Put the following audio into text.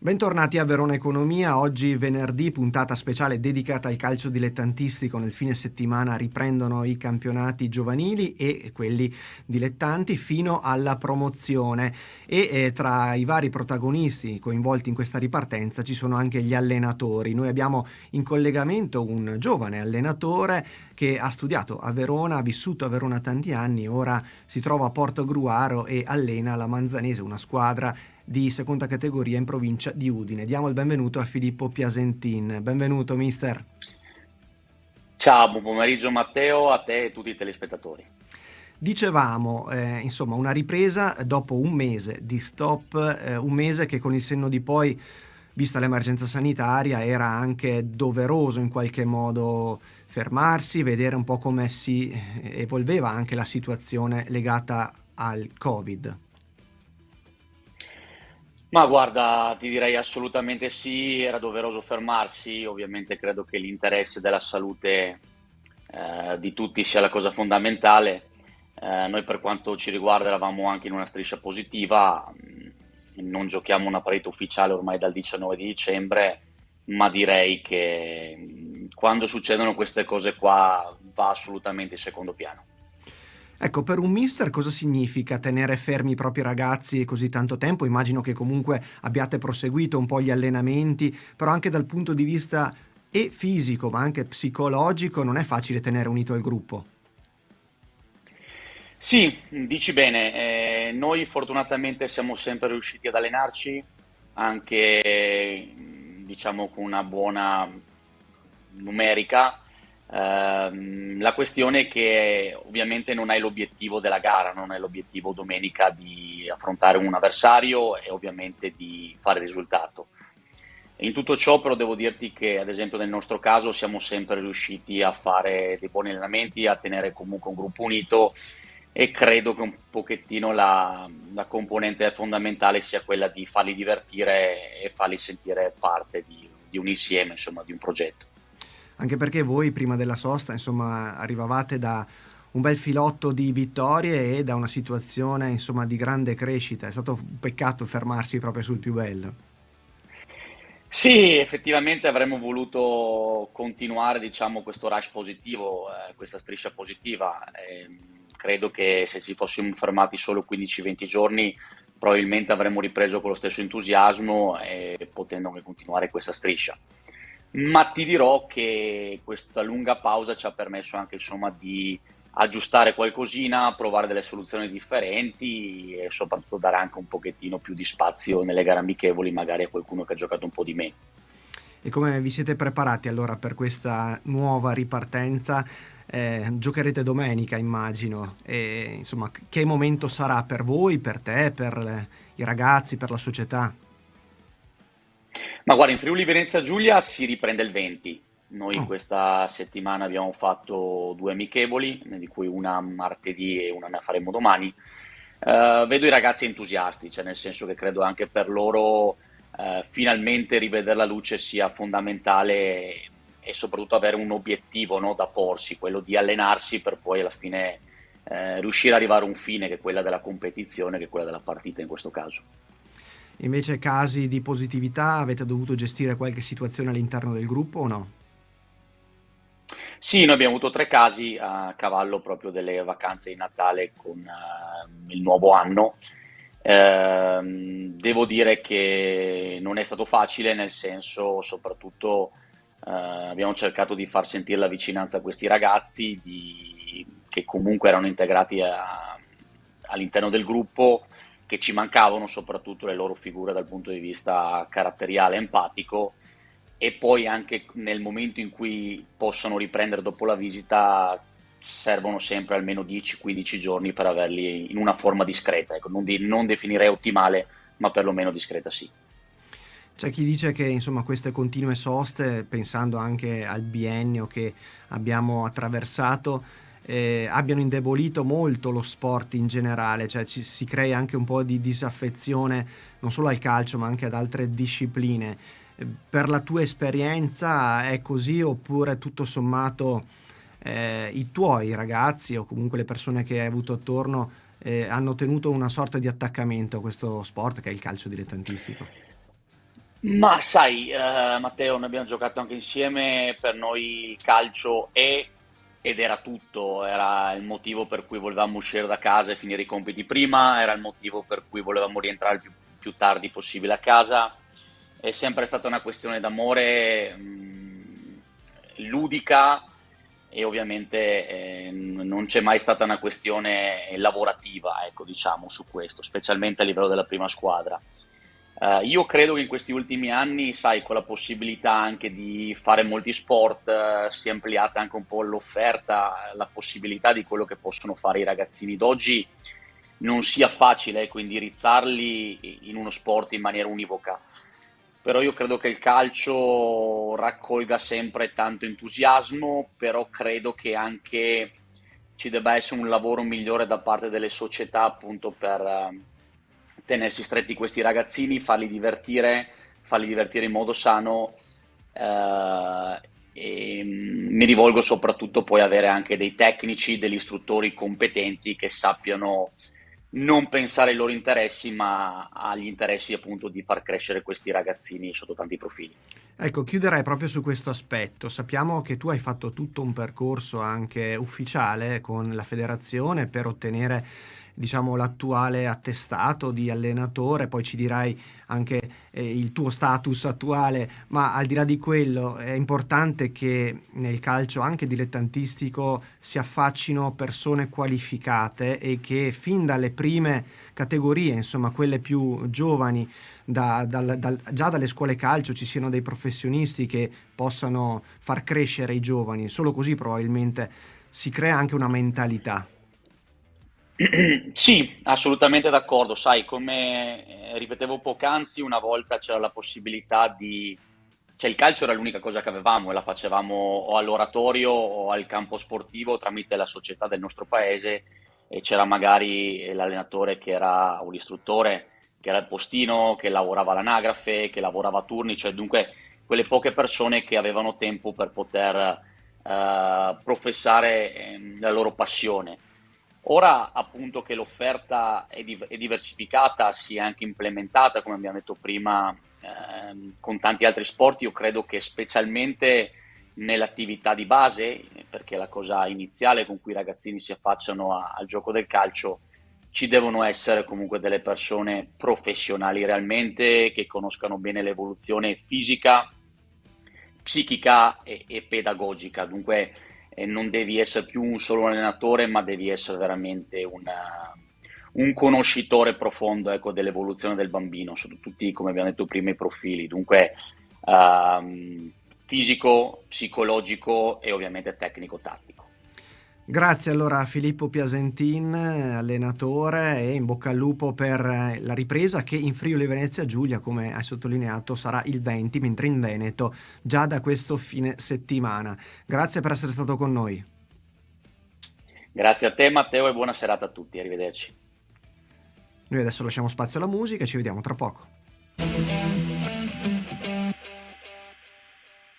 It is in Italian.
Bentornati a Verona Economia, oggi venerdì puntata speciale dedicata al calcio dilettantistico. Nel fine settimana riprendono i campionati giovanili e quelli dilettanti fino alla promozione e tra i vari protagonisti coinvolti in questa ripartenza ci sono anche gli allenatori. Noi abbiamo in collegamento un giovane allenatore che ha studiato a Verona, ha vissuto a Verona tanti anni, ora si trova a Portogruaro e allena la Manzanese, una squadra di seconda categoria in provincia di Udine. Diamo il benvenuto a Filippo Piasentin. Benvenuto, mister. Ciao, buon pomeriggio Matteo, a te e tutti i telespettatori. Dicevamo, insomma, una ripresa dopo un mese di stop, un mese che con il senno di poi, vista l'emergenza sanitaria, era anche doveroso in qualche modo fermarsi, vedere un po' come si evolveva anche la situazione legata al Covid. Ma guarda, ti direi assolutamente sì, era doveroso fermarsi, ovviamente credo che l'interesse della salute di tutti sia la cosa fondamentale. Noi per quanto ci riguarda eravamo anche in una striscia positiva, non giochiamo una partita ufficiale ormai dal 19 di dicembre, ma direi che quando succedono queste cose qua va assolutamente in secondo piano. Ecco, per un mister cosa significa tenere fermi i propri ragazzi così tanto tempo? Immagino che comunque abbiate proseguito un po' gli allenamenti, però anche dal punto di vista e fisico, ma anche psicologico, non è facile tenere unito il gruppo. Sì, dici bene, noi fortunatamente siamo sempre riusciti ad allenarci, anche diciamo con una buona numerica. La questione è che ovviamente non hai l'obiettivo della gara, non hai l'obiettivo domenica di affrontare un avversario e ovviamente di fare risultato. In tutto ciò però devo dirti che ad esempio nel nostro caso siamo sempre riusciti a fare dei buoni allenamenti, a tenere comunque un gruppo unito e credo che un pochettino la componente fondamentale sia quella di farli divertire e farli sentire parte di un insieme, insomma, di un progetto. Anche perché voi prima della sosta, insomma, arrivavate da un bel filotto di vittorie e da una situazione, insomma, di grande crescita. È stato un peccato fermarsi proprio sul più bello. Sì, effettivamente avremmo voluto continuare, diciamo, questo rush positivo, questa striscia positiva. Credo che se ci fossimo fermati solo 15-20 giorni, probabilmente avremmo ripreso con lo stesso entusiasmo e potendo anche continuare questa striscia. Ma ti dirò che questa lunga pausa ci ha permesso anche, insomma, di aggiustare qualcosina, provare delle soluzioni differenti e soprattutto dare anche un pochettino più di spazio nelle gare amichevoli, magari a qualcuno che ha giocato un po' di meno. E come vi siete preparati allora per questa nuova ripartenza? Giocherete domenica, immagino. E, insomma, che momento sarà per voi, per te, per i ragazzi, per la società? Ma guarda, in Friuli Venezia Giulia si riprende il 20. Noi Oh, questa settimana abbiamo fatto due amichevoli, di cui una martedì e una ne faremo domani. Vedo i ragazzi entusiasti, cioè nel senso che credo anche per loro finalmente rivedere la luce sia fondamentale e soprattutto avere un obiettivo, no, da porsi, quello di allenarsi per poi alla fine riuscire ad arrivare a un fine che è quella della competizione, che è quella della partita in questo caso. invece casi di positività, avete dovuto gestire qualche situazione all'interno del gruppo o no? Sì, noi abbiamo avuto tre casi a cavallo proprio delle vacanze di Natale con il nuovo anno. Devo dire che non è stato facile, nel senso, soprattutto abbiamo cercato di far sentire la vicinanza a questi ragazzi che comunque erano integrati all'interno del gruppo, che ci mancavano soprattutto le loro figure dal punto di vista caratteriale e empatico e poi anche nel momento in cui possono riprendere dopo la visita servono sempre almeno 10-15 giorni per averli in una forma discreta, ecco, non definirei ottimale, ma perlomeno discreta sì. C'è chi dice che insomma queste continue soste, pensando anche al biennio che abbiamo attraversato, abbiano indebolito molto lo sport in generale, cioè si crea anche un po' di disaffezione non solo al calcio ma anche ad altre discipline. Per la tua esperienza è così oppure tutto sommato i tuoi ragazzi o comunque le persone che hai avuto attorno hanno tenuto una sorta di attaccamento a questo sport che è il calcio dilettantistico? Ma sai, Matteo, noi abbiamo giocato anche insieme, per noi il calcio è ed era tutto, era il motivo per cui volevamo uscire da casa e finire i compiti prima, era il motivo per cui volevamo rientrare più tardi possibile a casa. È sempre stata una questione d'amore, ludica, e ovviamente non c'è mai stata una questione lavorativa, ecco, diciamo, su questo, specialmente a livello della prima squadra. Io credo che in questi ultimi anni, sai, con la possibilità anche di fare molti sport, si è ampliata anche un po' l'offerta, la possibilità di quello che possono fare i ragazzini d'oggi. Non sia facile, ecco, indirizzarli in uno sport in maniera univoca. Però io credo che il calcio raccolga sempre tanto entusiasmo, però credo che anche ci debba essere un lavoro migliore da parte delle società, appunto, per tenersi stretti questi ragazzini, farli divertire in modo sano, e mi rivolgo soprattutto poi a avere anche dei tecnici, degli istruttori competenti che sappiano non pensare ai loro interessi, ma agli interessi appunto di far crescere questi ragazzini sotto tanti profili. Ecco, chiuderei proprio su questo aspetto. Sappiamo che tu hai fatto tutto un percorso anche ufficiale con la federazione per ottenere, diciamo, l'attuale attestato di allenatore, poi ci dirai anche il tuo status attuale, ma al di là di quello è importante che nel calcio anche dilettantistico si affaccino persone qualificate e che fin dalle prime categorie, insomma quelle più giovani, già dalle scuole calcio ci siano dei professionisti che possano far crescere i giovani, solo così probabilmente si crea anche una mentalità. Sì, assolutamente d'accordo. Sai, come ripetevo poc'anzi, una volta c'era la possibilità di... Cioè, il calcio era l'unica cosa che avevamo e la facevamo o all'oratorio o al campo sportivo tramite la società del nostro paese, e c'era magari l'allenatore che era, o l'istruttore che era il postino, che lavorava all'anagrafe, che lavorava a turni, cioè dunque quelle poche persone che avevano tempo per poter professare la loro passione. Ora, appunto, che l'offerta è diversificata, si è anche implementata, come abbiamo detto prima, con tanti altri sport, io credo che specialmente nell'attività di base, perché è la cosa iniziale con cui i ragazzini si affacciano al gioco del calcio, ci devono essere comunque delle persone professionali realmente, che conoscano bene l'evoluzione fisica, psichica e pedagogica. Dunque, non devi essere più un solo allenatore, ma devi essere veramente un conoscitore profondo, ecco, dell'evoluzione del bambino, sotto tutti, come abbiamo detto prima, i profili. Dunque, fisico, psicologico e ovviamente tecnico-tattico. Grazie allora a Filippo Piasentin, allenatore, e in bocca al lupo per la ripresa che in Friuli Venezia Giulia, come hai sottolineato, sarà il 20, mentre in Veneto già da questo fine settimana. Grazie per essere stato con noi. Grazie a te, Matteo, e buona serata a tutti. Arrivederci. Noi adesso lasciamo spazio alla musica e ci vediamo tra poco.